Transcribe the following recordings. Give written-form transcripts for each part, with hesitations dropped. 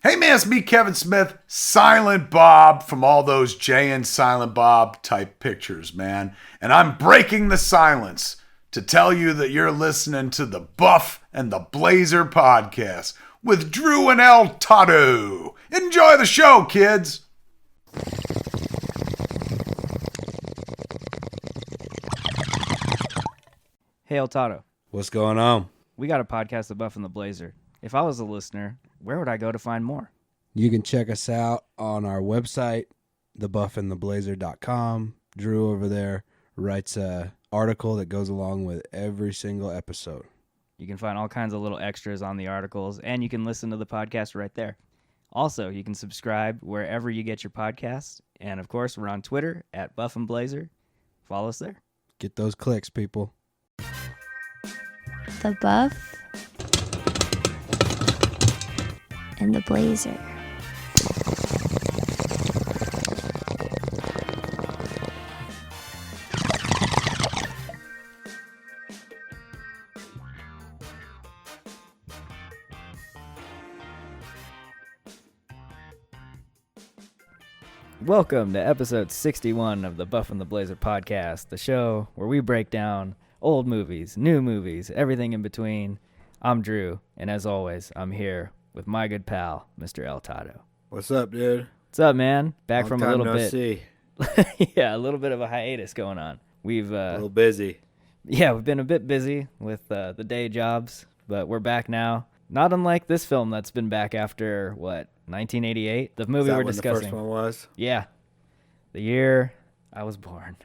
Hey man, it's me, Kevin Smith, Silent Bob from all those Jay and Silent Bob type pictures, man. And I'm breaking the silence to tell you that you're listening to the Buff and the Blazer podcast with Drew and Toddo. Enjoy the show, kids. Hey, Toddo. What's going on? We got a podcast, The Buff and the Blazer. If I was a listener, where would I go to find more? You can check us out on our website, thebuffandtheblazer.com. Drew over there writes a article that goes along with every single episode. You can find all kinds of little extras on the articles, and you can listen to the podcast right there. Also, you can subscribe wherever you get your podcasts. And, of course, we're on Twitter at Buff and Blazer. Follow us there. Get those clicks, people. The Buff and the Blazer. Welcome to episode 61 of the Buff and the Blazer podcast, the show where we break down old movies, new movies, everything in between. I'm Drew, and as always, I'm here with my good pal, Mr. El Toddo. What's up, dude? What's up, man? Back Long from a time little no bit. See. Yeah, a little bit of a hiatus going on. We've A little busy. Yeah, we've been a bit busy with the day jobs, but we're back now. Not unlike this film that's been back after, 1988? The movie Is that we're when discussing. the first one was? Yeah. The year I was born.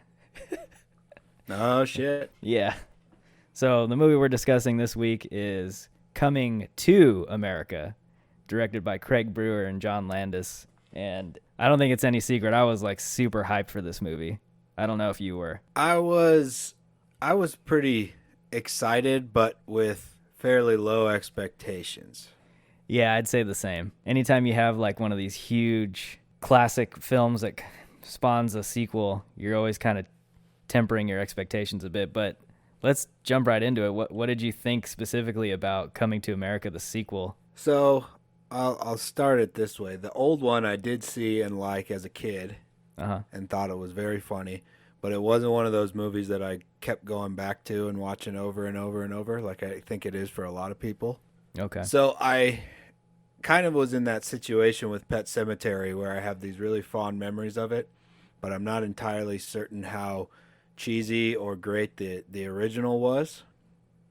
Oh, shit. Yeah. So the movie we're discussing this week is Coming to America, directed by Craig Brewer and John Landis. And I don't think it's any secret, I was like super hyped for this movie. I don't know if you were. I was pretty excited, but with fairly low expectations. Yeah, I'd say the same. Anytime you have like one of these huge classic films that spawns a sequel, you're always kind of tempering your expectations a bit. But let's jump right into it. What did you think specifically about Coming to America, the sequel? So I'll start it this way. The old one I did see and like as a kid and thought it was very funny. But it wasn't one of those movies that I kept going back to and watching over and over and over like I think it is for a lot of people. Okay. So I kind of was in that situation with Pet Sematary where I have these really fond memories of it, but I'm not entirely certain how cheesy or great the original was,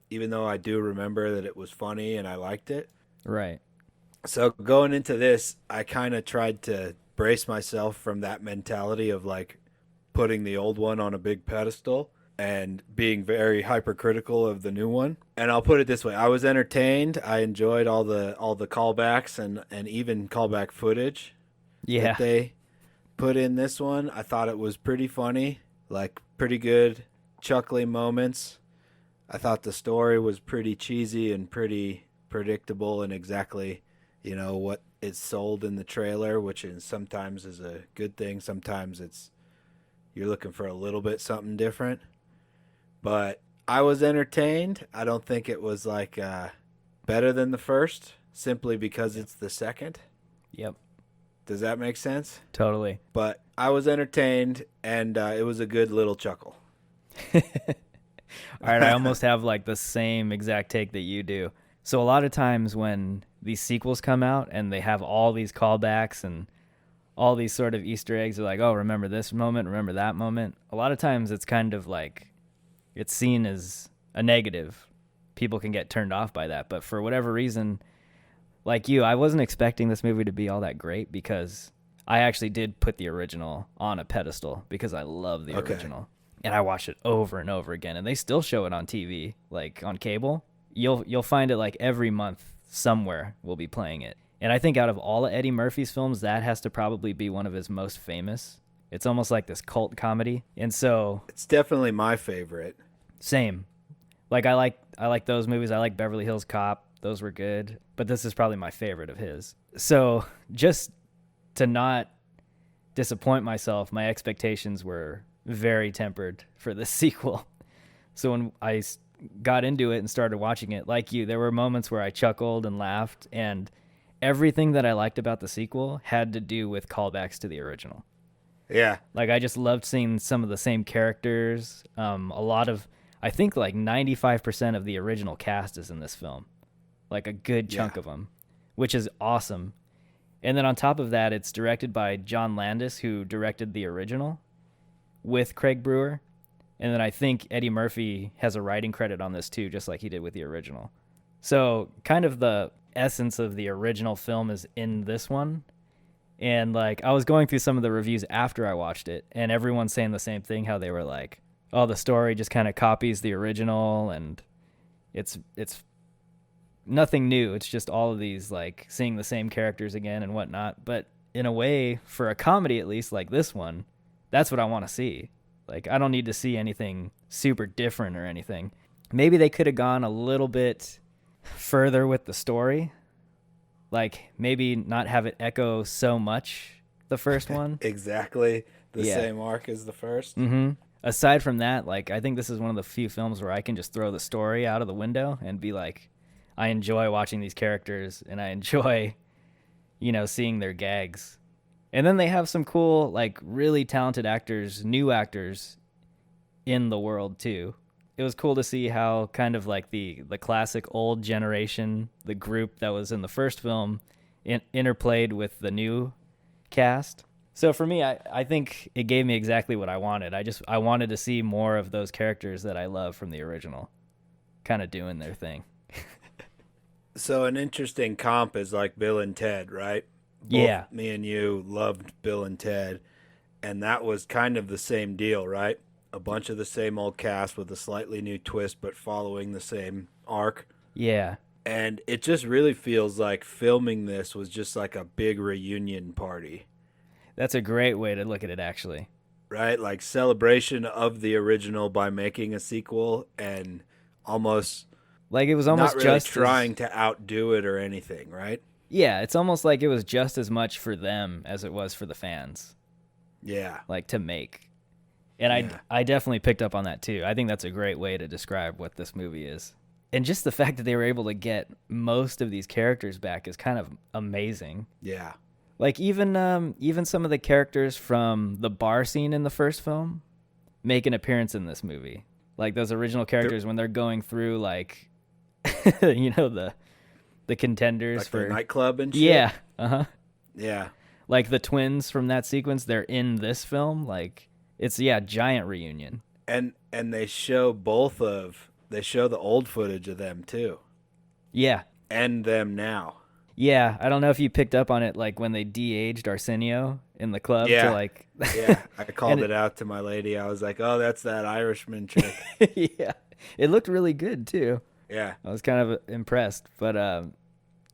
even though I do remember that it was funny and I liked it. Right. So going into this, I kind of tried to brace myself from that mentality of like putting the old one on a big pedestal and being very hypercritical of the new one. And I'll put it this way. I was entertained. I enjoyed all the callbacks and even callback footage that they put in this one. I thought it was pretty funny, like pretty good chuckling moments. I thought the story was pretty cheesy and pretty predictable and exactly, what it's sold in the trailer, which sometimes is a good thing. Sometimes you're looking for a little bit something different. But I was entertained. I don't think it was like better than the first simply because it's the second. Yep. Does that make sense? Totally. But I was entertained, and it was a good little chuckle. All right, I almost have like the same exact take that you do. So a lot of times when these sequels come out and they have all these callbacks and all these sort of Easter eggs, are like, oh, remember this moment, remember that moment. A lot of times it's kind of like it's seen as a negative. People can get turned off by that. But for whatever reason, like you, I wasn't expecting this movie to be all that great because I actually did put the original on a pedestal because I love the original. And I watch it over and over again. And they still show it on TV, like on cable. You'll find it like every month somewhere we'll be playing it. And I think out of all of Eddie Murphy's films, that has to probably be one of his most famous. It's almost like this cult comedy. And so it's definitely my favorite. Same. Like I like those movies. I like Beverly Hills Cop. Those were good. But this is probably my favorite of his. So just to not disappoint myself, my expectations were very tempered for this sequel. So when I got into it and started watching it, like you, there were moments where I chuckled and laughed, and everything that I liked about the sequel had to do with callbacks to the original. Yeah. Like, I just loved seeing some of the same characters. A lot of, I think like 95% of the original cast is in this film. Like a good chunk of them, which is awesome. And then on top of that, it's directed by John Landis, who directed the original with Craig Brewer. And then I think Eddie Murphy has a writing credit on this too, just like he did with the original. So kind of the essence of the original film is in this one. And like, I was going through some of the reviews after I watched it, and everyone's saying the same thing, how they were like, oh, the story just kind of copies the original, and it's nothing new. It's just all of these, like, seeing the same characters again and whatnot. But in a way, for a comedy at least like this one, that's what I want to see. Like, I don't need to see anything super different or anything. Maybe they could have gone a little bit further with the story. Like, maybe not have it echo so much the first one. Exactly the same arc as the first. Mm-hmm. Aside from that, like, I think this is one of the few films where I can just throw the story out of the window and be like, I enjoy watching these characters, and I enjoy, you know, seeing their gags. And then they have some cool, like, really talented actors, new actors in the world too. It was cool to see how kind of like the classic old generation, the group that was in the first film, interplayed with the new cast. So for me, I think it gave me exactly what I wanted. I wanted to see more of those characters that I love from the original kind of doing their thing. So an interesting comp is like Bill and Ted, right? Yeah. Me and you loved Bill and Ted, and that was kind of the same deal, right? A bunch of the same old cast with a slightly new twist, but following the same arc. Yeah. And it just really feels like filming this was just like a big reunion party. That's a great way to look at it, actually. Right? Like celebration of the original by making a sequel, and almost like it was almost not really just trying to outdo it or anything, right? Yeah, it's almost like it was just as much for them as it was for the fans. Yeah. Like to make. And I definitely picked up on that too. I think that's a great way to describe what this movie is. And just the fact that they were able to get most of these characters back is kind of amazing. Yeah. Like even some of the characters from the bar scene in the first film make an appearance in this movie. Like those original characters when they're going through like you know the contenders like for the nightclub and shit. Yeah. Uh-huh. Yeah. Like the twins from that sequence, they're in this film. Like it's giant reunion. And they show they show the old footage of them too. Yeah. And them now. Yeah, I don't know if you picked up on it, like when they de-aged Arsenio in the club. Yeah, to like... yeah. I called it out to my lady. I was like, "Oh, that's that Irishman chick." Yeah, it looked really good too. Yeah, I was kind of impressed, but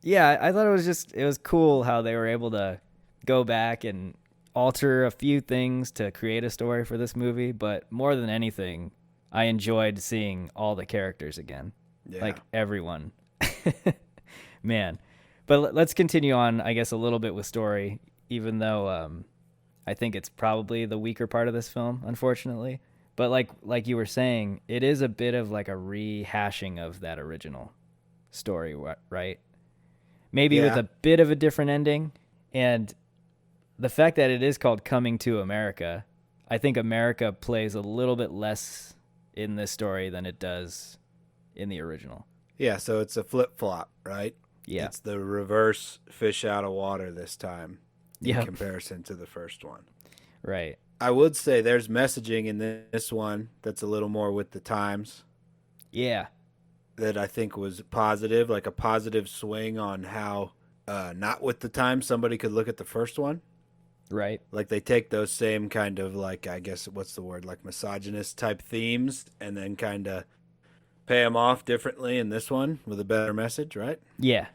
yeah, I thought it was cool how they were able to go back and alter a few things to create a story for this movie. But more than anything, I enjoyed seeing all the characters again, like everyone. Man. But let's continue on, I guess, a little bit with story, even though I think it's probably the weaker part of this film, unfortunately. But like you were saying, it is a bit of like a rehashing of that original story, right? Maybe with a bit of a different ending. And the fact that it is called Coming to America, I think America plays a little bit less in this story than it does in the original. Yeah, so it's a flip-flop, right? Yeah. It's the reverse fish out of water this time in comparison to the first one. Right. I would say there's messaging in this one that's a little more with the times. Yeah. That I think was positive, like a positive swing on how not with the times somebody could look at the first one. Right. Like they take those same kind of like, I guess, what's the word, like misogynist type themes and then kind of pay them off differently in this one with a better message, right? Yeah,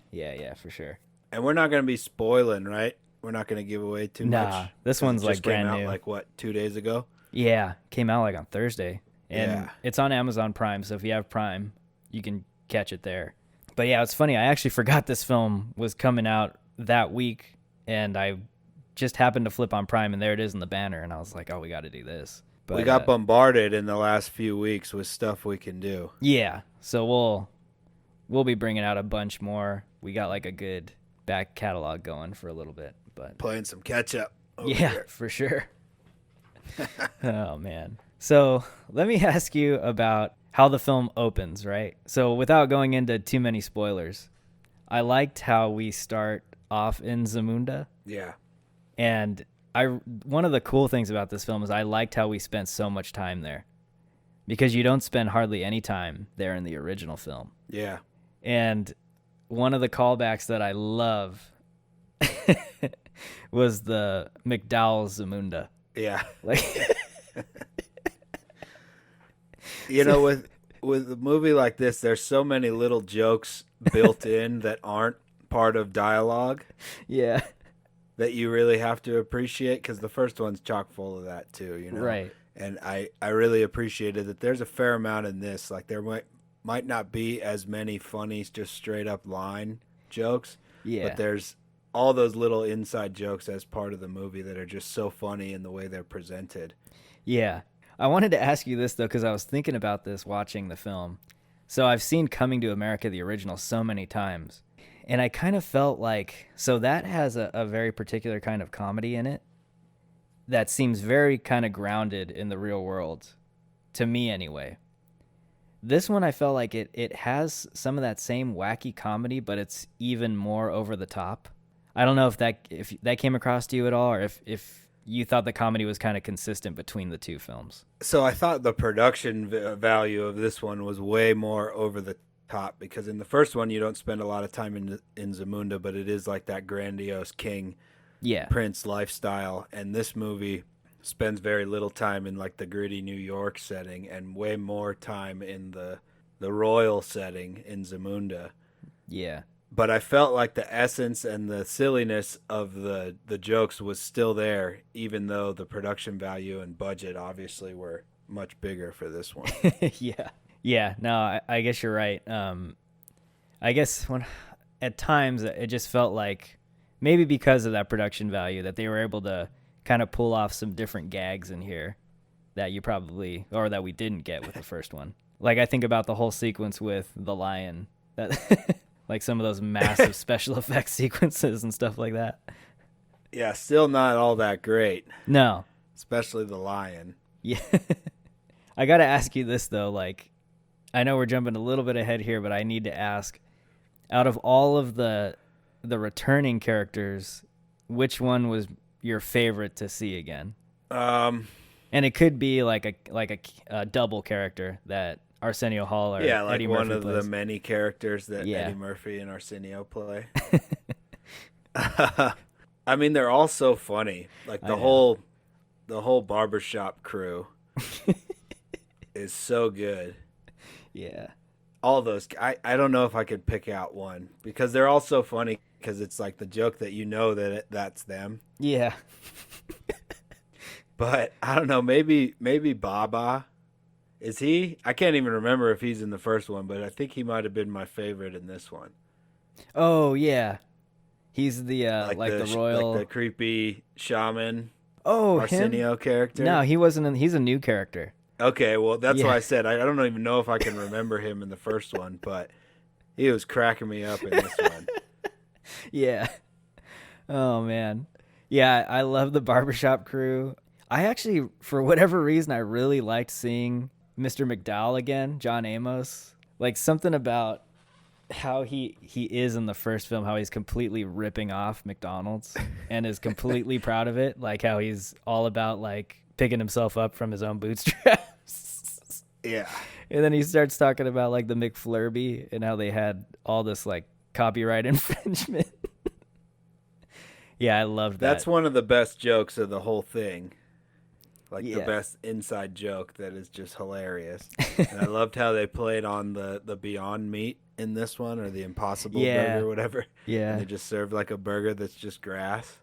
for sure. And we're not going to be spoiling, right? We're not going to give away too much. Nah, this one's like brand new. Like what, 2 days ago? Yeah, came out like on Thursday. And Yeah. it's on Amazon Prime, so if you have Prime, you can catch it there. But yeah, it's funny. I actually forgot this film was coming out that week, and I just happened to flip on Prime, and there it is in the banner, and I was like, oh, we got to do this. But, we got bombarded in the last few weeks with stuff we can do. Yeah, so we'll be bringing out a bunch more. We got like a good back catalog going for a little bit. But Playing some catch up. yeah, for sure. Oh, man. So let me ask you about how the film opens, right? So without going into too many spoilers, I liked how we start off in Zamunda. Yeah. And one of the cool things about this film is I liked how we spent so much time there, because you don't spend hardly any time there in the original film. Yeah. And one of the callbacks that I love was the McDowell Zamunda. Yeah. Like, you know, with a movie like this, there's so many little jokes built in that aren't part of dialogue. Yeah. That you really have to appreciate, because the first one's chock full of that too, you know. Right. And I really appreciated that there's a fair amount in this. Like, there might not be as many funny, just straight up line jokes. Yeah. But there's all those little inside jokes as part of the movie that are just so funny in the way they're presented. Yeah. I wanted to ask you this, though, because I was thinking about this watching the film. So I've seen Coming to America, the original, so many times. And I kind of felt like, so that has a very particular kind of comedy in it that seems very kind of grounded in the real world, to me anyway. This one, I felt like it has some of that same wacky comedy, but it's even more over the top. I don't know if that came across to you at all, or if you thought the comedy was kind of consistent between the two films. So I thought the production value of this one was way more over the top, because in the first one you don't spend a lot of time in Zamunda, but it is like that grandiose king prince lifestyle, and this movie spends very little time in like the gritty New York setting and way more time in the royal setting in Zamunda. Yeah. But I felt like the essence and the silliness of the jokes was still there, even though the production value and budget obviously were much bigger for this one. Yeah. Yeah, no, I guess you're right. I guess at times it just felt like maybe because of that production value that they were able to kind of pull off some different gags in here that that we didn't get with the first one. Like, I think about the whole sequence with the lion, that like some of those massive special effects sequences and stuff like that. Yeah, still not all that great. No. Especially the lion. Yeah. I got to ask you this, though, like, I know we're jumping a little bit ahead here, but I need to ask, out of all of the returning characters, which one was your favorite to see again? And it could be like a double character that Arsenio Hall or like Eddie one Murphy of plays. the many characters that Eddie Murphy and Arsenio play. I mean, they're all so funny. Like the whole barbershop crew is so good. Yeah. All those, I don't know if I could pick out one, because they're all so funny, because it's like the joke that you know that's them. Yeah. But I don't know, maybe Baba. Is he? I can't even remember if he's in the first one, but I think he might have been my favorite in this one. Oh, yeah. He's the the royal, like the creepy shaman. Oh, Arsenio character. No, he wasn't. He's a new character. Okay, well, that's why I said I don't even know if I can remember him in the first one, but he was cracking me up in this one. Yeah. Oh, man. Yeah, I love the barbershop crew. I actually, for whatever reason, I really liked seeing Mr. McDowell again, John Amos. Like, something about how he is in the first film, how he's completely ripping off McDonald's and is completely proud of it. Like, how he's all about, like, picking himself up from his own bootstraps. Yeah. And then he starts talking about, like, the McFlurby and how they had all this, like, copyright infringement. Yeah, I loved that. That's one of the best jokes of the whole thing. Like, Yeah. the best inside joke that is just hilarious. And I loved how they played on the Beyond Meat in this one, or the Impossible Burger, or whatever. Yeah. And they just served like a burger that's just grass.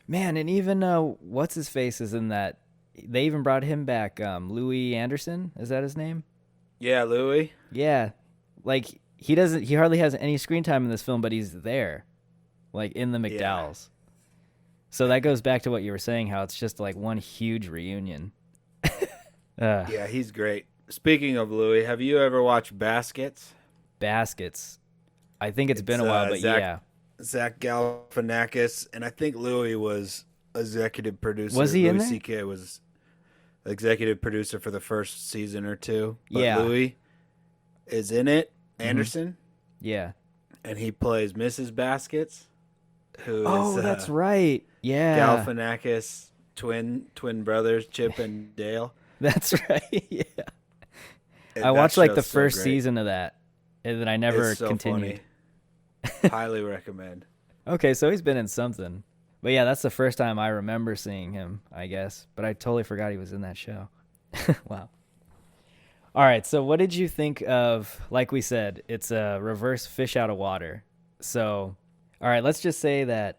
Man, and even what's his face is in that. They even brought him back. Louis Anderson, is that his name? Yeah, Louis. Yeah, like he hardly has any screen time in this film, but he's there, like in the McDowells. Yeah. So that goes back to what you were saying, how it's just like one huge reunion. Yeah, he's great. Speaking of Louis, have you ever watched Baskets? Baskets. I think it's been a while, but Zach Galifianakis, and I think Louis was executive producer. Was he in Louis there? C.K. was executive producer for the first season or two. But Yeah. Louis is in it, Anderson, Yeah. and he plays Mrs. Baskets, who Oh, is that's right. Yeah. Galifianakis twin brothers, Chip and Dale. That's right. Yeah. And I that watched like the show's so first great. season of that, and then I never It's so continued. funny. Highly recommend. Okay, so he's been in something. But yeah, that's the first time I remember seeing him, I guess. But I totally forgot he was in that show. Wow. All right, so what did you think of, like we said, it's a reverse fish out of water. So, all right, let's just say that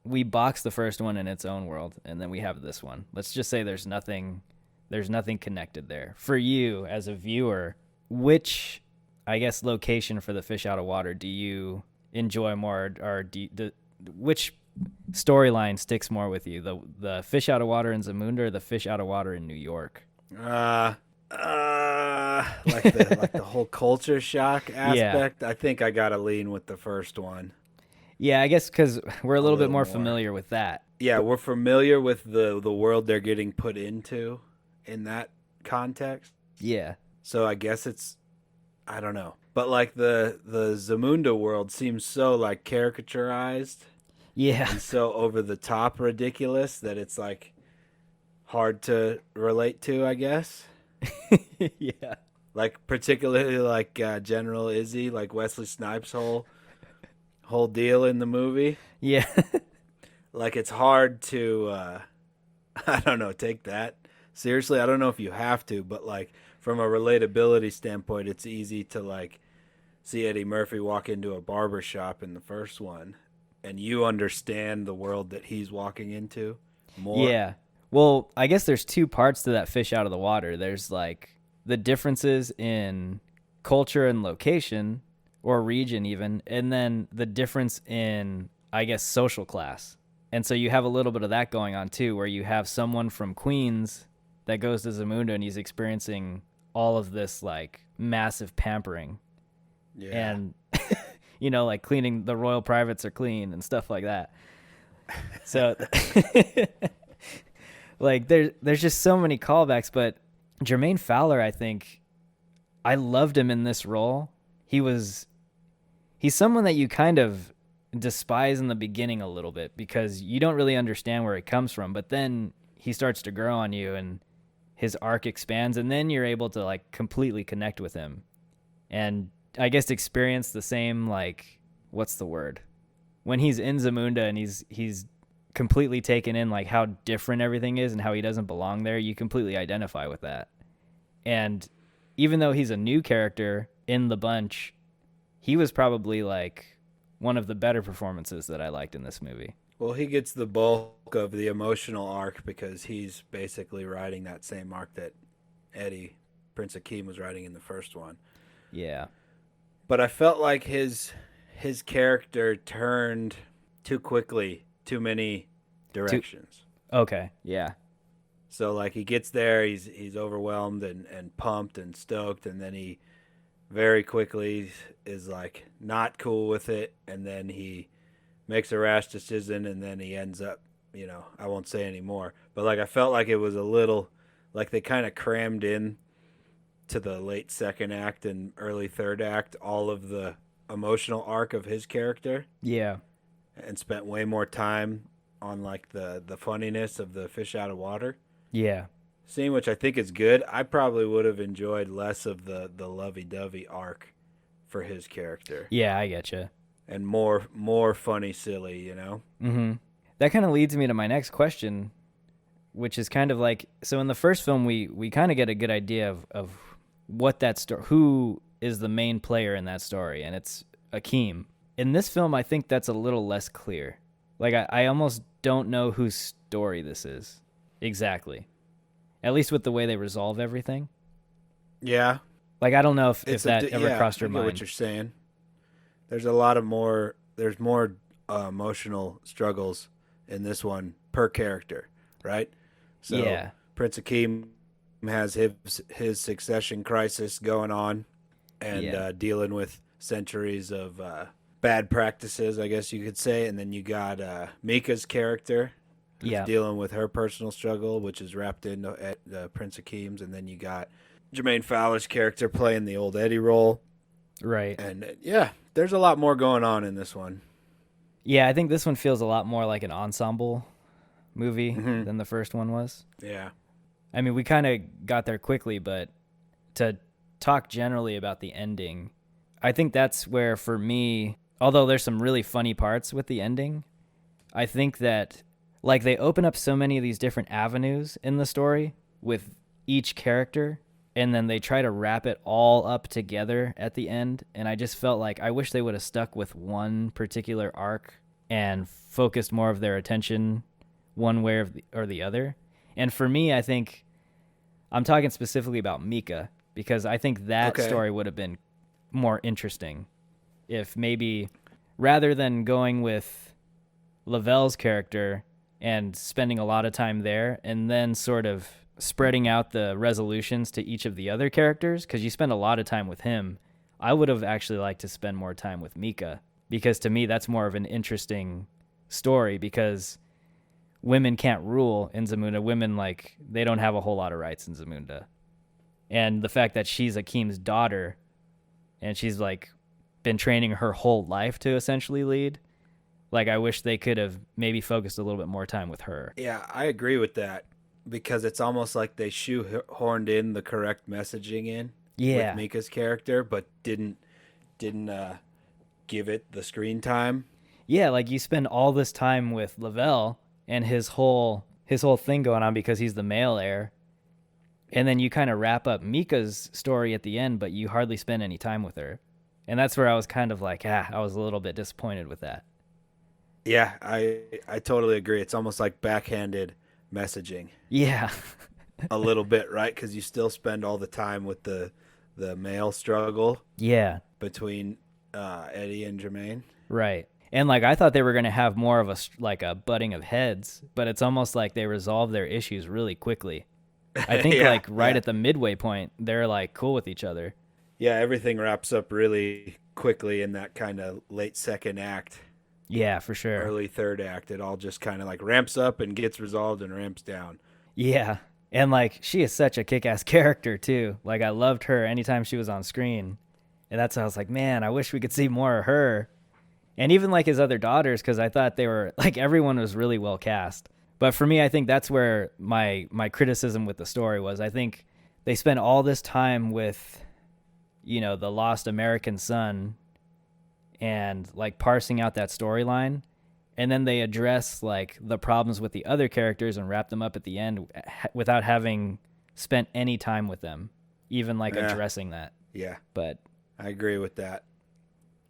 we box the first one in its own world, and then we have this one. Let's just say there's nothing connected there. For you as a viewer, which, I guess, location for the fish out of water do you enjoy more, or which storyline sticks more with you? The fish out of water in Zamunda or the fish out of water in New York? Like the whole culture shock aspect. I think I gotta lean with the first one. Yeah, I guess because we're a little bit little more more. familiar with that. Yeah, we're familiar with the world they're getting put into in that context. Yeah. So I guess it's, I don't know. But like the Zamunda world seems so like caricaturized Yeah. and so over the top ridiculous that it's like hard to relate to, I guess. Yeah. Like particularly like General Izzy, like Wesley Snipes' whole deal in the movie. Yeah. Like it's hard to I don't know, take that seriously. I don't know if you have to, but like from a relatability standpoint, it's easy to like see Eddie Murphy walk into a barber shop in the first one and you understand the world that he's walking into more. Yeah. Well, I guess there's two parts to that fish out of the water. There's like the differences in culture and location, or region even, and then the difference in, I guess, social class. And so you have a little bit of that going on too, where you have someone from Queens that goes to Zamunda and he's experiencing all of this like massive pampering. Yeah. And you know, like cleaning, the royal privates are clean and stuff like that. So like there's just so many callbacks. But Jermaine Fowler, I think I loved him in this role. He's someone that you kind of despise in the beginning a little bit because you don't really understand where it comes from, but then he starts to grow on you and his arc expands, and then you're able to like completely connect with him and I guess experience the same, like, what's the word, when he's in Zamunda and he's completely taken in like how different everything is and how he doesn't belong there. You completely identify with that. And even though he's a new character in the bunch, he was probably like one of the better performances that I liked in this movie. Well, he gets the bulk of the emotional arc because he's basically riding that same arc that Eddie, Prince Akeem, was riding in the first one. Yeah. But I felt like his character turned too quickly, too many directions. Okay. Yeah. So like he gets there, he's overwhelmed and pumped and stoked, and then he very quickly is like not cool with it, and then he makes a rash decision, and then he ends up, you know, I won't say any more, but like I felt like it was a little like they kind of crammed in to the late second act and early third act all of the emotional arc of his character. Yeah. And spent way more time on like the funniness of the fish out of water. Yeah. Scene, which I think is good. I probably would have enjoyed less of the lovey-dovey arc for his character. Yeah, I getcha. And more funny, silly, you know? Mm-hmm. That kind of leads me to my next question, which is kind of like, so in the first film, we kind of get a good idea of what that story, who is the main player in that story, and it's Akeem. In this film, I think that's a little less clear. Like, I almost don't know whose story this is exactly. At least with the way they resolve everything. Yeah. Like, I don't know if that ever crossed your I get mind. what you're saying. There's a lot of more emotional struggles in this one per character, right? So Yeah. Prince Akeem has his succession crisis going on and Yeah. dealing with centuries of bad practices, I guess you could say. And then you got Mika's character, who's Yeah. dealing with her personal struggle, which is wrapped into Prince Akeem's. And then you got Jermaine Fowler's character playing the old Eddie role. Right. And yeah, there's a lot more going on in this one. Yeah, I think this one feels a lot more like an ensemble movie than the first one was. Yeah. I mean, we kind of got there quickly, but to talk generally about the ending, I think that's where, for me, although there's some really funny parts with the ending, I think that, like, they open up so many of these different avenues in the story with each character, and then they try to wrap it all up together at the end. And I just felt like I wish they would have stuck with one particular arc and focused more of their attention one way or the other. And for me, I think I'm talking specifically about Mika, because I think that story would have been more interesting if maybe rather than going with Lavelle's character and spending a lot of time there and then sort of spreading out the resolutions to each of the other characters, because you spend a lot of time with him. I would have actually liked to spend more time with Mika, because to me that's more of an interesting story, because women can't rule in Zamunda. Women, like, they don't have a whole lot of rights in Zamunda. And the fact that she's Akeem's daughter and she's, like, been training her whole life to essentially lead, like, I wish they could have maybe focused a little bit more time with her. Yeah, I agree with that, because it's almost like they shoehorned in the correct messaging in with Mika's character, but didn't give it the screen time. Yeah, like, you spend all this time with Lavelle and his whole thing going on because he's the male heir, and then you kind of wrap up Mika's story at the end, but you hardly spend any time with her. And that's where I was kind of like, I was a little bit disappointed with that. Yeah, I totally agree. It's almost like backhanded messaging. Yeah. A little bit, right? Because you still spend all the time with the male struggle. Yeah. Between Eddie and Jermaine. Right. And, like, I thought they were going to have more of a butting of heads, but it's almost like they resolve their issues really quickly. I think at the midway point, they're, like, cool with each other. Yeah, everything wraps up really quickly in that kind of late second act. Yeah, for sure. Early third act. It all just kind of, like, ramps up and gets resolved and ramps down. Yeah. And, like, she is such a kick-ass character, too. Like, I loved her anytime she was on screen. And that's how I was like, man, I wish we could see more of her. And even, like, his other daughters, because I thought they were, like, everyone was really well cast. But for me, I think that's where my criticism with the story was. I think they spent all this time with, you know, the lost American son and, like, parsing out that storyline. And then they address, like, the problems with the other characters and wrap them up at the end without having spent any time with them, even, like, addressing that. Yeah. But I agree with that.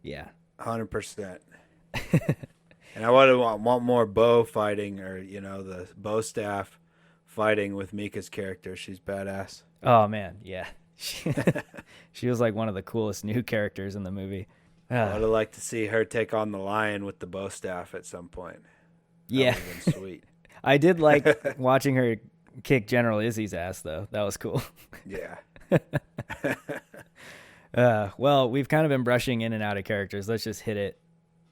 Yeah. 100%. And I would want more bow fighting, or, you know, the bow staff fighting with Mika's character. She's badass. Oh, man. Yeah. She was, like, one of the coolest new characters in the movie. I would have liked to see her take on the lion with the bow staff at some point. That Yeah. would have been sweet. I did like watching her kick General Izzy's ass, though. That was cool. Yeah. Well, we've kind of been brushing in and out of characters. Let's just hit it,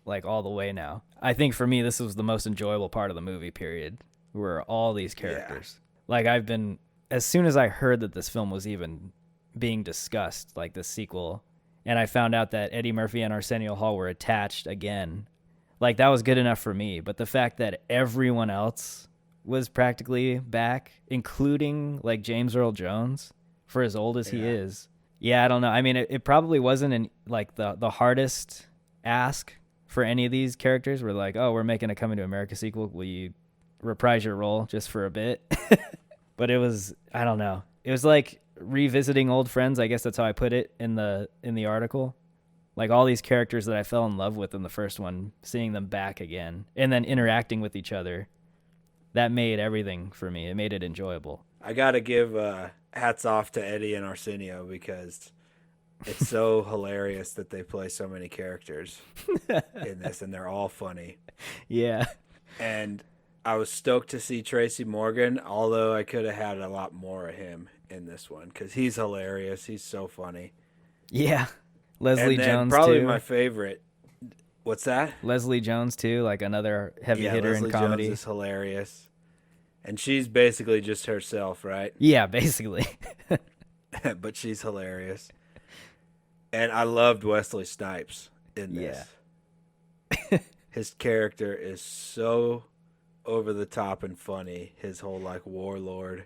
like, all the way now. I think for me, this was the most enjoyable part of the movie, period, were all these characters. Yeah. Like, as soon as I heard that this film was even being discussed, like this sequel, and I found out that Eddie Murphy and Arsenio Hall were attached again, like, that was good enough for me. But the fact that everyone else was practically back, including, like, James Earl Jones, for as old as he is. Yeah, I don't know. I mean, it probably wasn't the hardest ask for any of these characters. We're like, oh, we're making a Coming to America sequel. Will you reprise your role just for a bit? But it was, I don't know. It was like revisiting old friends. I guess that's how I put it in the article. Like, all these characters that I fell in love with in the first one, seeing them back again and then interacting with each other, that made everything for me. It made it enjoyable. I got to give hats off to Eddie and Arsenio, because it's so hilarious that they play so many characters in this, and they're all funny. Yeah. And I was stoked to see Tracy Morgan, although I could have had a lot more of him in this one, because he's hilarious. He's so funny. Yeah. Leslie and then Jones, probably too. my favorite, What's that? Leslie Jones too, like another heavy hitter Leslie in comedy. Jones is hilarious. And she's basically just herself, right? Yeah, basically. But she's hilarious. And I loved Wesley Snipes in this. Yeah. His character is so over the top and funny. His whole like warlord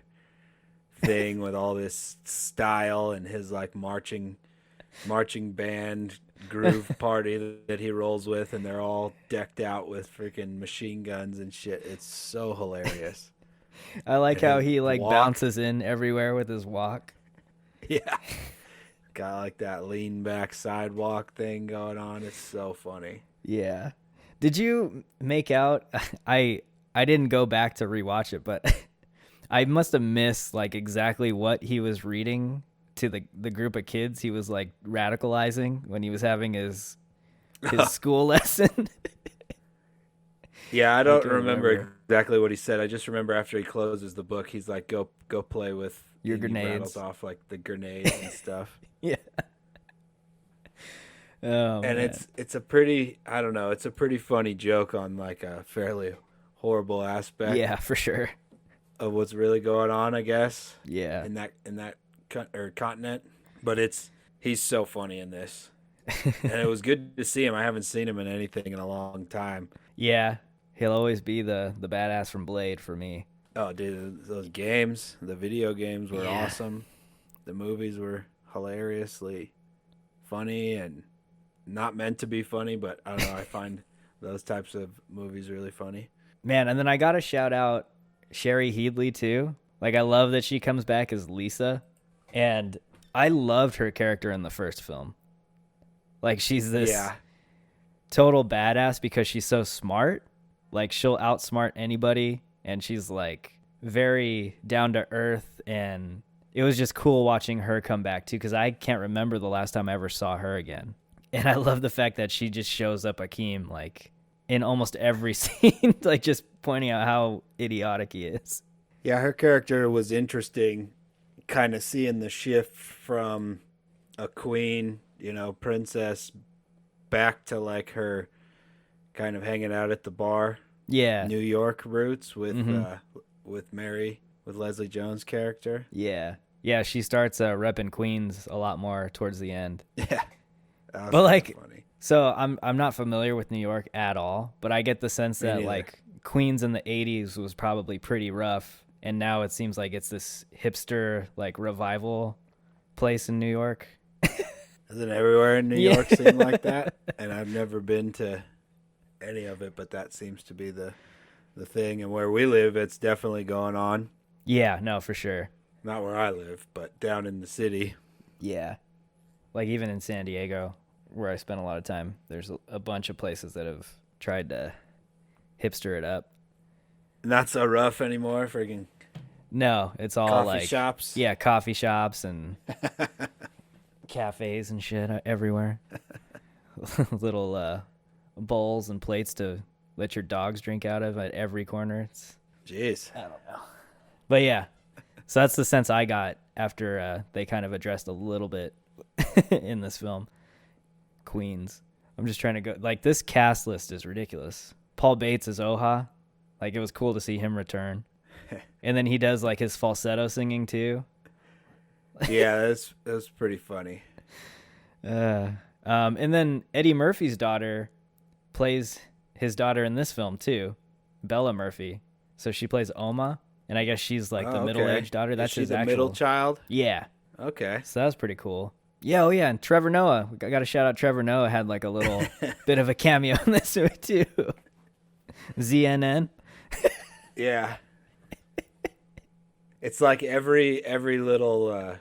thing with all this style and his like marching band groove party that he rolls with, and they're all decked out with freaking machine guns and shit. It's so hilarious. I like And how his he like walk. bounces in everywhere with his walk. Yeah. Got like that lean back sidewalk thing going on. It's so funny. Yeah. Did you make out? I didn't go back to rewatch it, but I must have missed like exactly what he was reading to the group of kids he was like radicalizing when he was having his school lesson. Yeah, I don't can remember remember. exactly what he said. I just remember after he closes the book, he's like, "Go play with." Your and he grenades. rattles off like the grenades and stuff. Yeah. Oh, And man. it's a pretty, I don't know, it's a pretty funny joke on like a fairly horrible aspect Yeah, for sure. of what's really going on, I guess, Yeah. in that continent. But he's so funny in this, and it was good to see him. I haven't seen him in anything in a long time. Yeah. He'll always be the badass from Blade for me. Oh, dude, those games, the video games were Yeah. awesome. The movies were hilariously funny and not meant to be funny, but I don't know. I find those types of movies really funny. Man, and then I got to shout out Sherry Headley too. Like I love that she comes back as Lisa, and I loved her character in the first film. Like she's this Yeah. total badass because she's so smart. Like she'll outsmart anybody, and she's like very down to earth, and it was just cool watching her come back too because I can't remember the last time I ever saw her again. And I love the fact that she just shows up Akeem like in almost every scene, like just pointing out how idiotic he is. Yeah, her character was interesting, kind of seeing the shift from a queen, princess, back to like her kind of hanging out at the bar, Yeah. New York roots with Mhm. with Mary, with Leslie Jones' character. Yeah. Yeah, she starts repping Queens a lot more towards the end. Yeah, that was But, like, kinda funny. So I'm not familiar with New York at all, but I get the sense Me that neither. like Queens in the 80s was probably pretty rough, and now it seems like it's this hipster like revival place in New York. Isn't everywhere in New Yeah. York seem like that? And I've never been to any of it, but that seems to be the thing. And where we live, it's definitely going on. Yeah, no, for sure. Not where I live, but down in the city. Yeah. Like even in San Diego, where I spent a lot of time, there's a bunch of places that have tried to hipster it up. Not so rough anymore. Freaking No, it's all coffee like shops. yeah, coffee shops and cafes and shit everywhere. Little bowls and plates to let your dogs drink out of at every corner. It's Jeez. I don't know. But yeah, so that's the sense I got after they kind of addressed a little bit in this film. Queens. I'm just trying to go. Like, this cast list is ridiculous. Paul Bates is Oha. Like, it was cool to see him return. And then he does, like, his falsetto singing, too. Yeah, that was pretty funny. And then Eddie Murphy's daughter plays his daughter in this film, too. Bella Murphy. So she plays Oma. And I guess she's, like, the Oh, okay. middle-aged daughter. That's Is she his the actual... middle child? Yeah. Okay. So that was pretty cool. Yeah, oh yeah, and Trevor Noah. I got to shout out Trevor Noah had like a little bit of a cameo in this movie too. ZNN. Yeah. It's like every little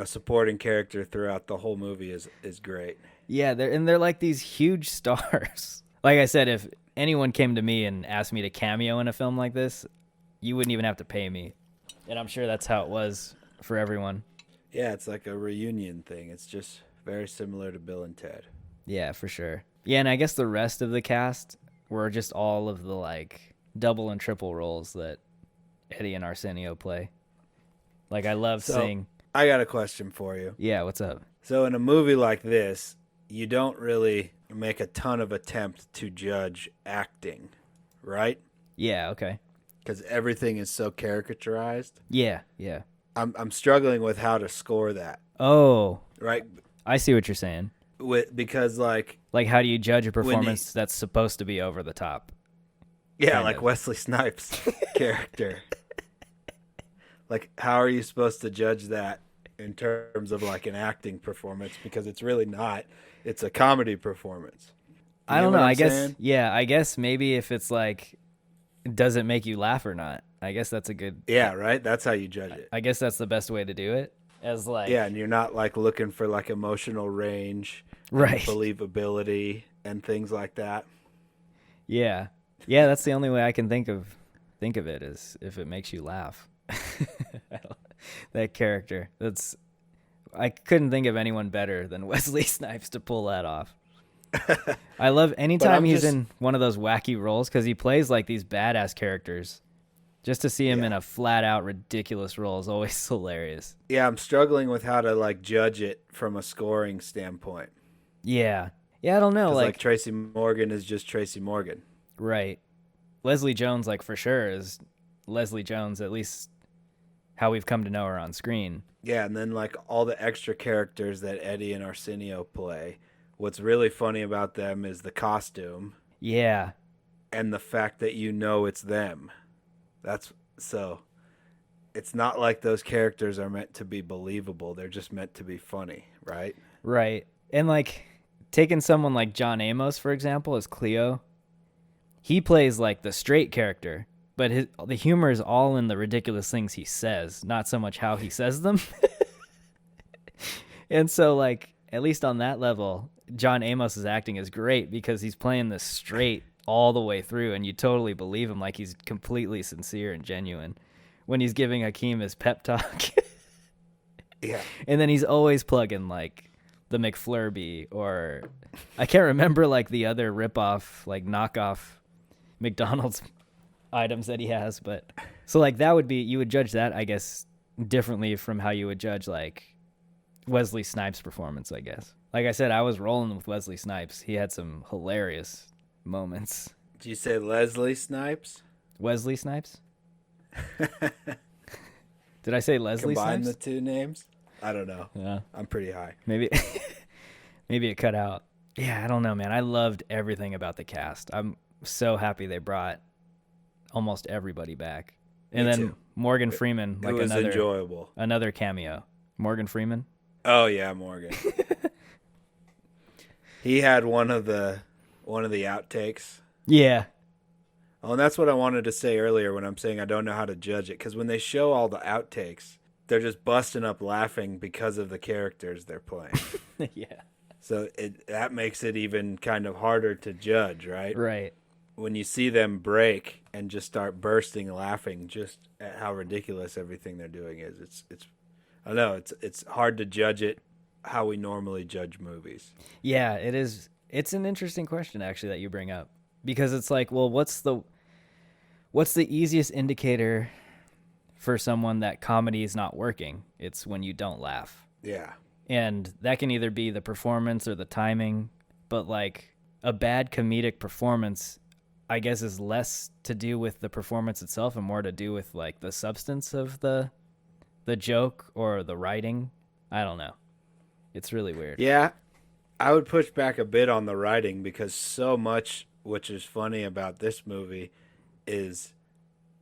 supporting character throughout the whole movie is great. Yeah, they're like these huge stars. Like I said, if anyone came to me and asked me to cameo in a film like this, you wouldn't even have to pay me. And I'm sure that's how it was for everyone. Yeah, it's like a reunion thing. It's just very similar to Bill and Ted. Yeah, for sure. Yeah, and I guess the rest of the cast were just all of the like double and triple roles that Eddie and Arsenio play. Like I love seeing. I got a question for you. Yeah, what's up? So in a movie like this, you don't really make a ton of attempt to judge acting, right? Yeah, okay. Because everything is so caricaturized. Yeah, yeah. I'm struggling with how to score that, Oh, right? I see what you're saying. Because like How do you judge a When he- performance that's supposed to be over the top? yeah, Kind like of. Wesley Snipes' character. Like, how are you supposed to judge that in terms of like an acting performance? Because it's really not. It's a comedy performance. You I get don't what know. I'm I guess, saying? yeah, I guess maybe if it's like, does it make you laugh or not? I guess that's a good, Yeah, right. That's how you judge it. I guess that's the best way to do it. As like, Yeah, and you're not like looking for like emotional range, right. believability, and things like that. Yeah. Yeah, that's the only way I can think of it is if it makes you laugh. That character. I couldn't think of anyone better than Wesley Snipes to pull that off. I love anytime he's in one of those wacky roles because he plays like these badass characters. Just to see him in a flat out ridiculous role is always hilarious. Yeah, I'm struggling with how to like judge it from a scoring standpoint. Yeah. Yeah, I don't know. 'Cause, Like, like Tracy Morgan is just Tracy Morgan. right. Leslie Jones, like, for sure is Leslie Jones, at least how we've come to know her on screen. Yeah, and then like all the extra characters that Eddie and Arsenio play. What's really funny about them is the costume Yeah. and the fact that you know it's them. That's so it's not like those characters are meant to be believable. They're just meant to be funny, right? Right. And like taking someone like John Amos, for example, as Cleo, he plays like the straight character, but the humor is all in the ridiculous things he says, not so much how he says them. And so like, at least on that level, John Amos's acting is great because he's playing this straight all the way through and you totally believe him like he's completely sincere and genuine when he's giving Hakeem his pep talk. Yeah. And then he's always plugging like the McFlurby or I can't remember like the other ripoff, like knockoff McDonald's items that he has. But so like that would be, you would judge that, I guess, differently from how you would judge like Wesley Snipes' performance, I guess. Like I said, I was rolling with Wesley Snipes. He had some hilarious moments. Did you say Leslie Snipes? Wesley Snipes? Did I say Leslie Combine Snipes? the two names? I don't know. Yeah. I'm pretty high. Maybe maybe it cut out. Yeah, I don't know, man. I loved everything about the cast. I'm so happy they brought almost everybody back. And Me then too. Morgan Freeman, It like was enjoyable. another cameo. Morgan Freeman? Oh yeah, Morgan. He had one of the outtakes. Yeah. Oh, and that's what I wanted to say earlier when I'm saying I don't know how to judge it. Because when they show all the outtakes, they're just busting up laughing because of the characters they're playing. Yeah. So that makes it even kind of harder to judge, right? Right. When you see them break and just start bursting laughing just at how ridiculous everything they're doing is, it's I don't know, it's hard to judge it how we normally judge movies. Yeah, it is. It's an interesting question actually that you bring up because it's like, well, what's the easiest indicator for someone that comedy is not working? It's when you don't laugh. Yeah. And that can either be the performance or the timing, but like a bad comedic performance, I guess, is less to do with the performance itself and more to do with like the substance of the joke or the writing. I don't know. It's really weird. Yeah. I would push back a bit on the writing because so much which is funny about this movie is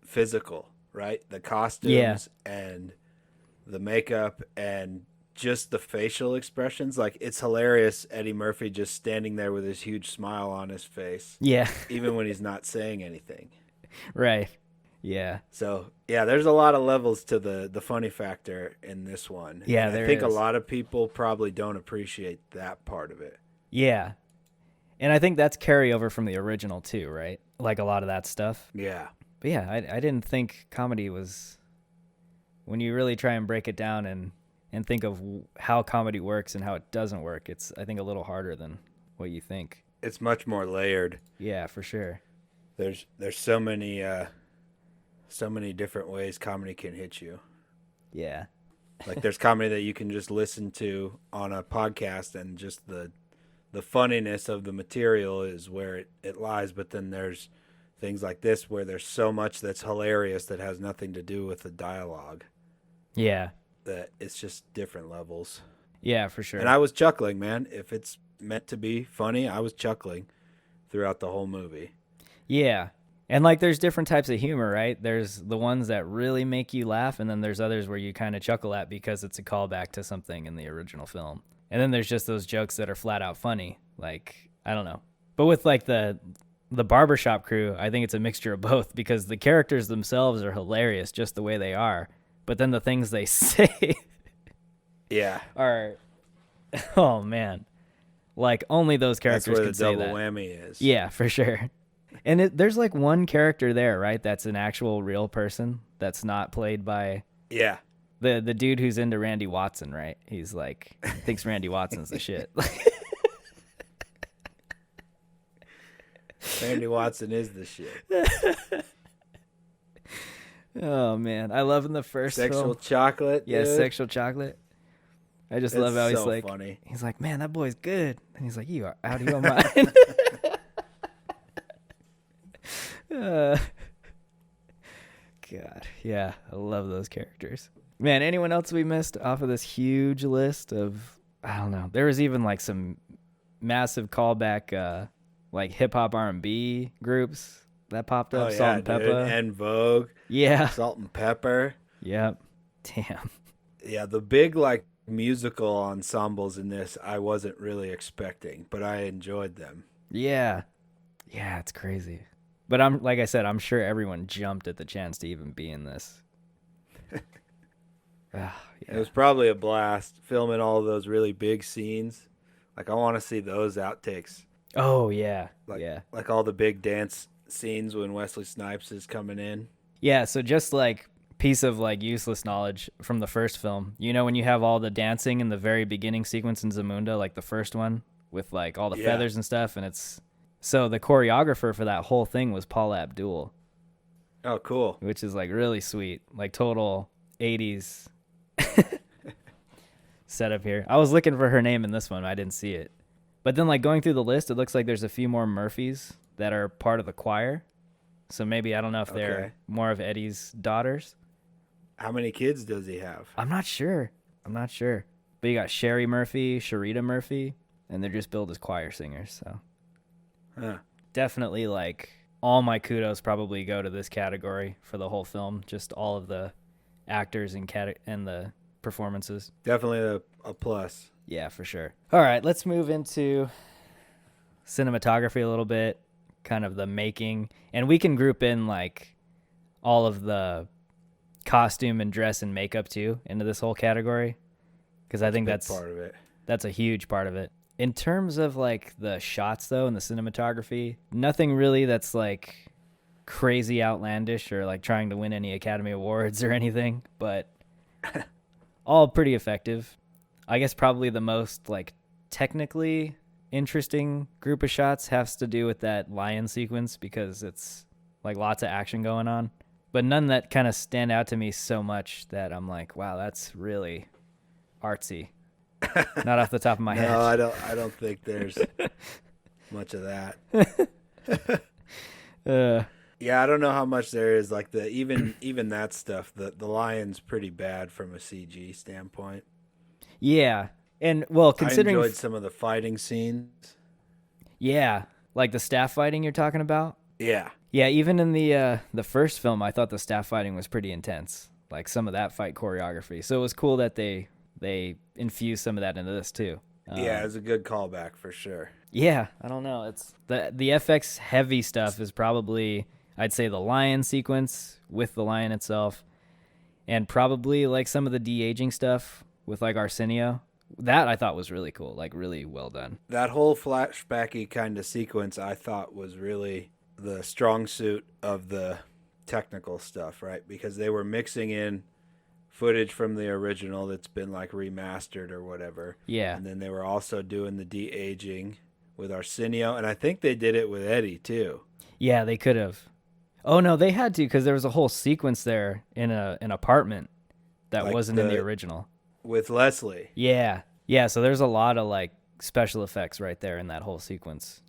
physical, right? The costumes and the makeup and just the facial expressions. Like, it's hilarious Eddie Murphy just standing there with his huge smile on his face. Yeah. Even when he's not saying anything. Right. Yeah. So, yeah, there's a lot of levels to the funny factor in this one. Yeah, and there I think is. a lot of people probably don't appreciate that part of it. Yeah. And I think that's carryover from the original too, right? Like a lot of that stuff. Yeah. But yeah, I didn't think comedy was, when you really try and break it down and think of how comedy works and how it doesn't work, it's, I think, a little harder than what you think. It's much more layered. Yeah, for sure. There's so many different ways comedy can hit you. Yeah. Like, there's comedy that you can just listen to on a podcast and just the the funniness of the material is where it lies. But then there's things like this where there's so much that's hilarious that has nothing to do with the dialogue. Yeah. That it's just different levels. Yeah, for sure. And I was chuckling, man. If it's meant to be funny, I was chuckling throughout the whole movie. Yeah. And like there's different types of humor, right? There's the ones that really make you laugh, and then there's others where you kind of chuckle at because it's a callback to something in the original film. And then there's just those jokes that are flat out funny. Like, I don't know. But with like the barbershop crew, I think it's a mixture of both because the characters themselves are hilarious just the way they are. But then the things they say Yeah. are, oh man, like only those That's characters where can the say double that. whammy is. Yeah, for sure. And there's like one character there, right? That's an actual real person that's not played by Yeah. the dude who's into Randy Watson, right? He's like thinks Randy Watson's the shit. Randy Watson is the shit. Oh man, I love in the first Sexual film. chocolate. Yeah, dude. Sexual chocolate. I just love It's how he's so like, funny. he's like, man, that boy's good, and he's like, you are out of your mind. God, yeah, I love those characters. Man, anyone else we missed off of this huge list of, I don't know. There was even like some massive callback, like hip hop R&B groups that popped up. Oh, Salt yeah, and dude. Pepper. And Vogue. Yeah. Salt and Pepper. Yep. Damn. Yeah, the big like musical ensembles in this I wasn't really expecting, but I enjoyed them. Yeah. Yeah, it's crazy. But I'm like I said, I'm sure everyone jumped at the chance to even be in this. Ah, It yeah. was probably a blast filming all of those really big scenes. Like I want to see those outtakes. Oh yeah. Like Yeah. like all the big dance scenes when Wesley Snipes is coming in. Yeah, so just like piece of like useless knowledge from the first film. You know when you have all the dancing in the very beginning sequence in Zamunda, like the first one with like all the Yeah. feathers and stuff, and it's so the choreographer for that whole thing was Paula Abdul, Oh, cool. which is like really sweet. Like total 80s setup here. I was looking for her name in this one. I didn't see it. But then like going through the list, it looks like there's a few more Murphys that are part of the choir. So maybe, I don't know if Okay. they're more of Eddie's daughters. How many kids does he have? I'm not sure. But you got Sherry Murphy, Sharita Murphy, and they're just billed as choir singers. So Huh. definitely like all my kudos probably go to this category for the whole film. Just all of the actors and the performances. Definitely a plus. Yeah, for sure. All right, let's move into cinematography a little bit, kind of the making. And we can group in like all of the costume and dress and makeup too into this whole category, because I think Big that's part of it. that's a huge part of it. In terms of like the shots though and the cinematography, nothing really that's like crazy outlandish or like trying to win any Academy Awards or anything, but all pretty effective. I guess probably the most like technically interesting group of shots has to do with that lion sequence because it's like lots of action going on, but none that kind of stand out to me so much that I'm like, wow, that's really artsy. Not off the top of my head. No, I don't think there's much of that. Yeah, I don't know how much there is. Like the even that stuff. The lion's pretty bad from a CG standpoint. Yeah. And well, considering I enjoyed some of the fighting scenes. yeah, like the staff fighting you're talking about. Yeah. Yeah, even in the first film, I thought the staff fighting was pretty intense. Like some of that fight choreography. So it was cool that they infused some of that into this too. Yeah, it's a good callback for sure. Yeah, I don't know. It's the FX heavy stuff is probably, I'd say, the lion sequence with the lion itself, and probably like some of the de-aging stuff with like Arsenio. That I thought was really cool, like really well done. That whole flashbacky kind of sequence I thought was really the strong suit of the technical stuff, right? Because they were mixing in footage from the original that's been like remastered or whatever. Yeah. And then they were also doing the de-aging with Arsenio, and I think they did it with Eddie too. Yeah, they could have. Oh no, they had to because there was a whole sequence there in an apartment that Like wasn't in the the- original. With Leslie. Yeah. Yeah, so there's a lot of like special effects right there in that whole sequence.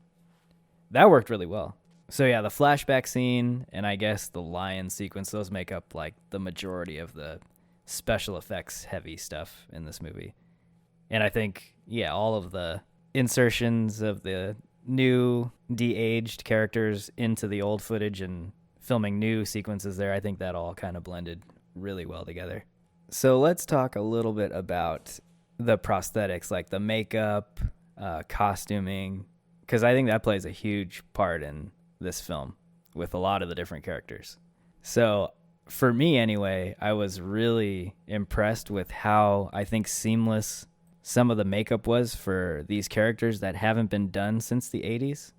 That worked really well. So yeah, the flashback scene and I guess the lion sequence, those make up like the majority of the special effects heavy stuff in this movie. And I think, yeah, all of the insertions of the new de-aged characters into the old footage and filming new sequences there, I think that all kind of blended really well together. So let's talk a little bit about the prosthetics, like the makeup, costuming, because I think that plays a huge part in this film with a lot of the different characters. So for me anyway, I was really impressed with how I think seamless some of the makeup was for these characters that haven't been done since the 80s.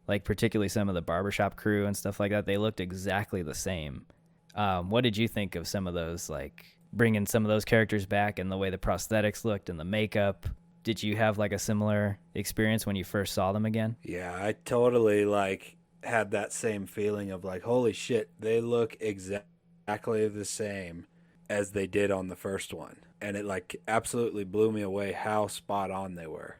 Like particularly some of the barbershop crew and stuff like that. They looked exactly the same. What did you think of some of those, like bringing some of those characters back and the way the prosthetics looked and the makeup? Did you have like a similar experience when you first saw them again? Yeah, I totally like had that same feeling of like, holy shit, they look exactly the same as they did on the first one. And it like absolutely blew me away how spot on they were.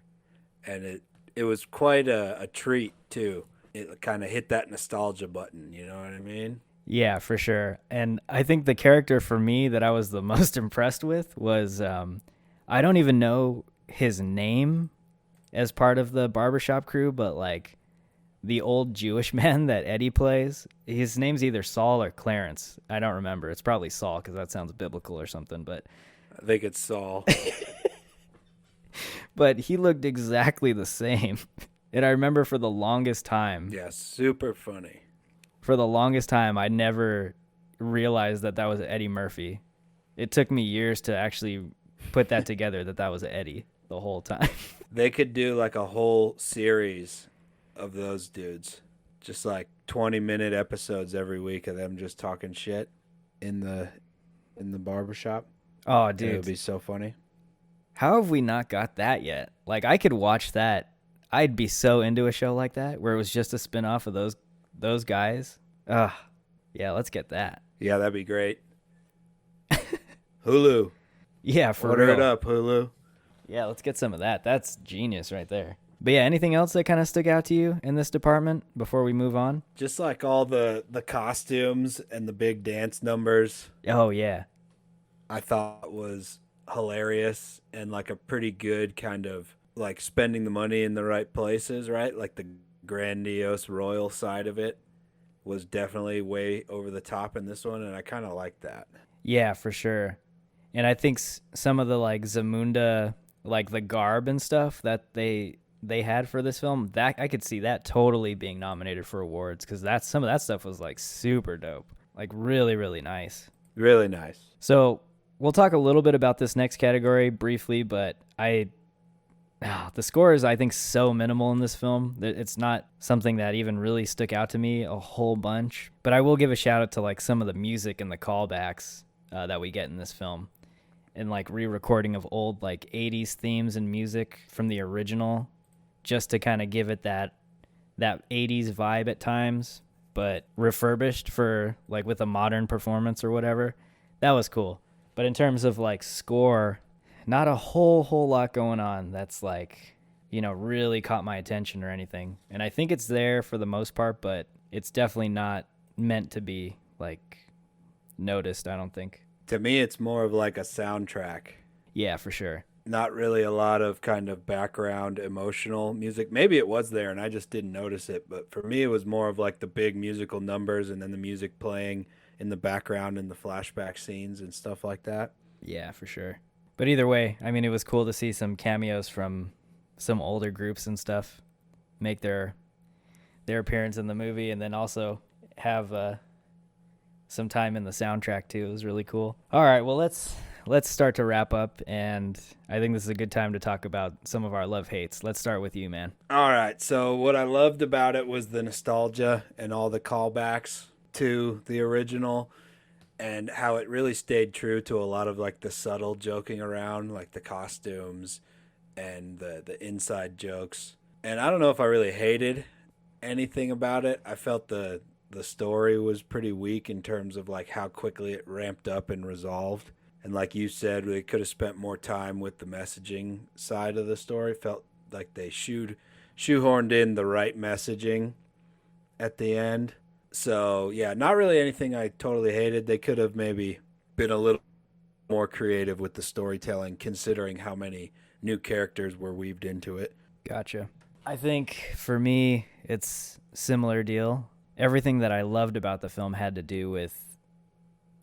And it was quite a treat too. It kind of hit that nostalgia button, you know what I mean? Yeah, for sure. And I think the character for me that I was the most impressed with was, I don't even know his name as part of the barbershop crew, but like the old Jewish man that Eddie plays, his name's either Saul or Clarence. I don't remember. It's probably Saul because that sounds biblical or something, but I think it's Saul. but he looked exactly the same. And I remember for the longest time. Yeah, super funny. For the longest time, I never realized that was Eddie Murphy. It took me years to actually put that together, that was Eddie the whole time. They could do like a whole series of those dudes. Just like 20-minute episodes every week of them just talking shit in the barbershop. Oh, It dude. would be so funny. How have we not got that yet? Like, I could watch that. I'd be so into a show like that where it was just a spin-off of those guys. Yeah, let's get that. Yeah, that'd be great. Hulu. Yeah, for Order real. it up, Hulu. Yeah, let's get some of that. That's genius right there. But yeah, anything else that kind of stuck out to you in this department before we move on? Just like all the costumes and the big dance numbers, Oh, yeah. I thought was hilarious and like a pretty good kind of like spending the money in the right places, right? Like the grandiose royal side of it was definitely way over the top in this one, and I kind of like that. Yeah, for sure. And I think some of the like Zamunda, like the garb and stuff that they had for this film, that I could see that totally being nominated for awards because some of that stuff was like super dope, like really, really nice. Really nice. So we'll talk a little bit about this next category briefly, but the score is, I think, so minimal in this film that it's not something that even really stuck out to me a whole bunch. But I will give a shout out to like some of the music and the callbacks that we get in this film, and like re-recording of old like 80s themes and music from the original, just to kind of give it that 80s vibe at times, but refurbished for like with a modern performance or whatever. That was cool. But in terms of like score, not a whole lot going on that's like, really caught my attention or anything. And I think it's there for the most part, but it's definitely not meant to be like noticed, I don't think. To me, it's more of like a soundtrack. Yeah, for sure. Not really a lot of kind of background emotional music. Maybe it was there and I just didn't notice it, but for me it was more of like the big musical numbers and then the music playing in the background and the flashback scenes and stuff like that. Yeah, for sure. But either way, I mean, it was cool to see some cameos from some older groups and stuff make their appearance in the movie, and then also have some time in the soundtrack too. It was really cool. All right, well, let's start to wrap up, and I think this is a good time to talk about some of our love-hates. Let's start with you, man. All right, so what I loved about it was the nostalgia and all the callbacks to the original, and how it really stayed true to a lot of like the subtle joking around, like the costumes and the inside jokes. And I don't know if I really hated anything about it. I felt the story was pretty weak in terms of like how quickly it ramped up and resolved. And like you said, we could have spent more time with the messaging side of the story. Felt like they shoehorned in the right messaging at the end. So yeah, not really anything I totally hated. They could have maybe been a little more creative with the storytelling, considering how many new characters were weaved into it. Gotcha. I think for me, it's similar deal. Everything that I loved about the film had to do with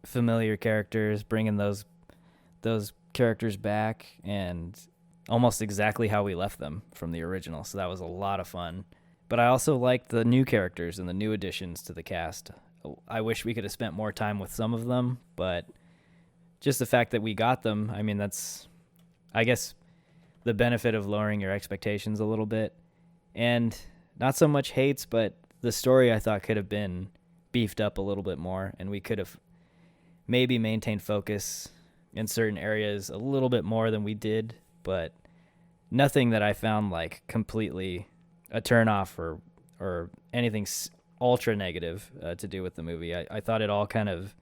familiar characters, bringing those characters back, and almost exactly how we left them from the original. So that was a lot of fun. But I also liked the new characters and the new additions to the cast. I wish we could have spent more time with some of them, but just the fact that we got them, I mean, that's, I guess, the benefit of lowering your expectations a little bit. And not so much hates, but the story I thought could have been beefed up a little bit more, and we could have maybe maintained focus in certain areas a little bit more than we did, but nothing that I found like completely a turnoff or anything ultra negative to do with the movie. I thought it all kind of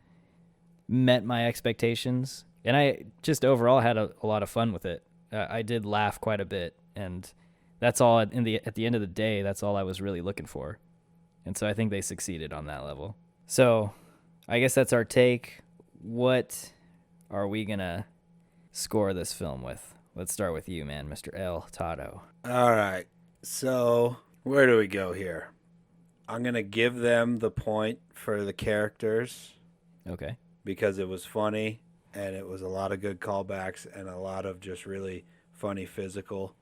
met my expectations, and I just overall had a lot of fun with it. I did laugh quite a bit, and that's all at the end of the day, that's all I was really looking for. And so I think they succeeded on that level. So I guess that's our take. What are we going to score this film with? Let's start with you, man, Mr. L. Toddo. All right. So where do we go here? I'm going to give them the point for the characters. Okay. Because it was funny, and it was a lot of good callbacks and a lot of just really funny physical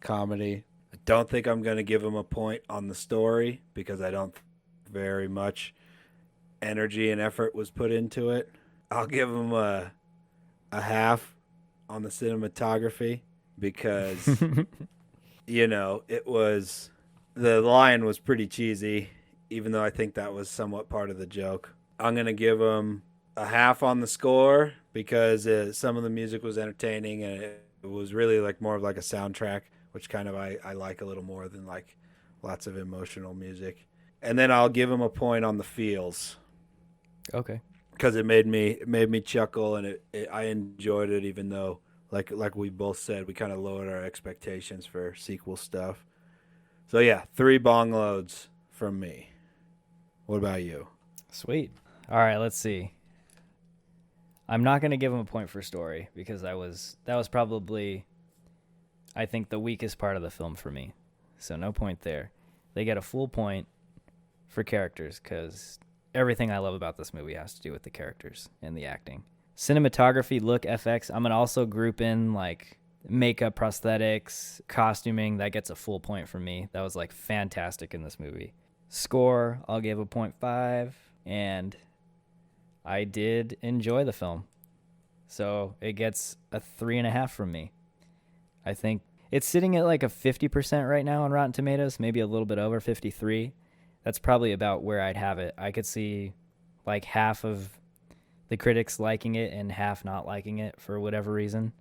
comedy. I don't think I'm going to give them a point on the story because I don't think very much energy and effort was put into it. I'll give them a half on the cinematography because, you know, the line was pretty cheesy, even though I think that was somewhat part of the joke. I'm going to give them a half on the score because some of the music was entertaining and it was really like more of like a soundtrack, which kind of I like a little more than like lots of emotional music. And then I'll give them a point on the feels. Okay. Because it made me chuckle, and I enjoyed it, even though like we both said, we kind of lowered our expectations for sequel stuff. So yeah, 3 bong loads from me. What about you? Sweet. All right, let's see. I'm not going to give him a point for story because that was probably, I think, the weakest part of the film for me. So no point there. They get a full point for characters because everything I love about this movie has to do with the characters and the acting. Cinematography, look, FX, I'm going to also group in like makeup, prosthetics, costuming. That gets a full point from me. That was like fantastic in this movie. Score, I'll give a 0.5, and I did enjoy the film. So it gets a 3.5 from me. I think it's sitting at like a 50% right now on Rotten Tomatoes, maybe a little bit over 53. That's probably about where I'd have it. I could see like half of the critics liking it and half not liking it for whatever reason.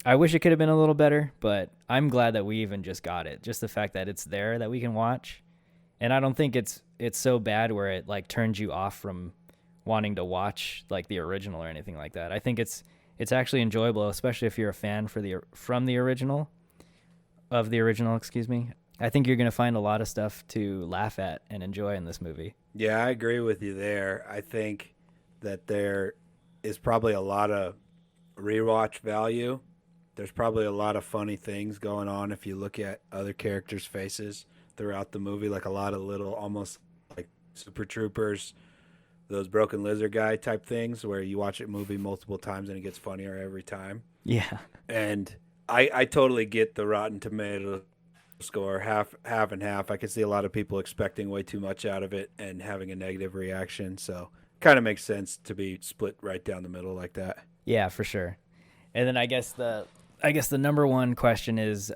I wish it could have been a little better, but I'm glad that we even just got it. Just the fact that it's there that we can watch. And I don't think it's so bad where it like turns you off from wanting to watch like the original or anything like that. I think it's actually enjoyable, especially if you're a fan of the original, excuse me. I think you're going to find a lot of stuff to laugh at and enjoy in this movie. Yeah, I agree with you there. I think that there is probably a lot of rewatch value. There's probably a lot of funny things going on if you look at other characters' faces throughout the movie, like a lot of little almost like Super Troopers, those Broken Lizard guy type things where you watch a movie multiple times and it gets funnier every time. Yeah. And I totally get the Rotten Tomato score, half and half. I can see a lot of people expecting way too much out of it and having a negative reaction. So kind of makes sense to be split right down the middle like that. Yeah, for sure. And then I guess the number one question is,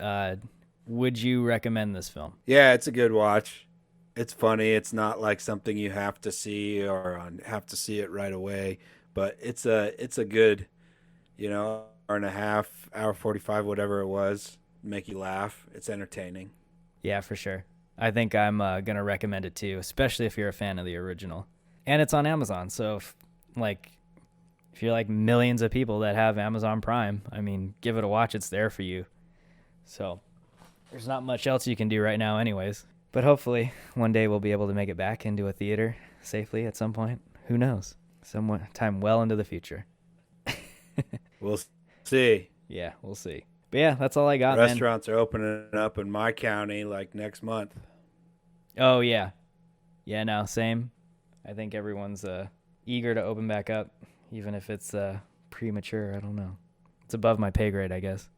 would you recommend this film? Yeah, it's a good watch. It's funny. It's not like something you have to see or have to see it right away, but it's a good, hour and a half, hour 45, whatever it was, make you laugh. It's entertaining. Yeah, for sure. I think I'm going to recommend it too, especially if you're a fan of the original. And it's on Amazon, so if you're like millions of people that have Amazon Prime, I mean, give it a watch. It's there for you. So There's not much else you can do right now anyways. But hopefully one day we'll be able to make it back into a theater safely at some point. Who knows? Some time well into the future. We'll see. Yeah, we'll see. But yeah, that's all I got, man. Restaurants are opening up in my county like next month. Oh, yeah. Yeah, no, same. I think everyone's eager to open back up, even if it's premature. I don't know. It's above my pay grade, I guess.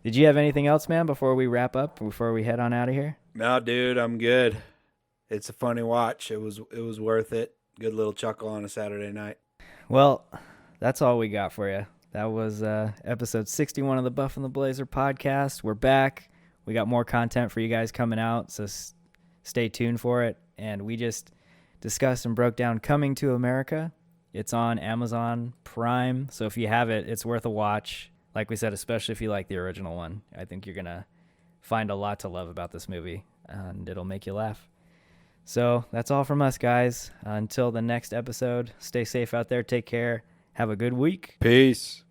Did you have anything else, man, before we wrap up, before we head on out of here? No, dude, I'm good. It's a funny watch. It was worth it. Good little chuckle on a Saturday night. Well, that's all we got for you. That was episode 61 of the Buff and the Blazer podcast. We're back. We got more content for you guys coming out, so stay tuned for it. And we just discussed and broke down Coming to America. It's on Amazon Prime, so if you have it, it's worth a watch. Like we said, especially if you like the original one. I think you're going to find a lot to love about this movie, and it'll make you laugh. So that's all from us, guys. Until the next episode, stay safe out there. Take care. Have a good week. Peace.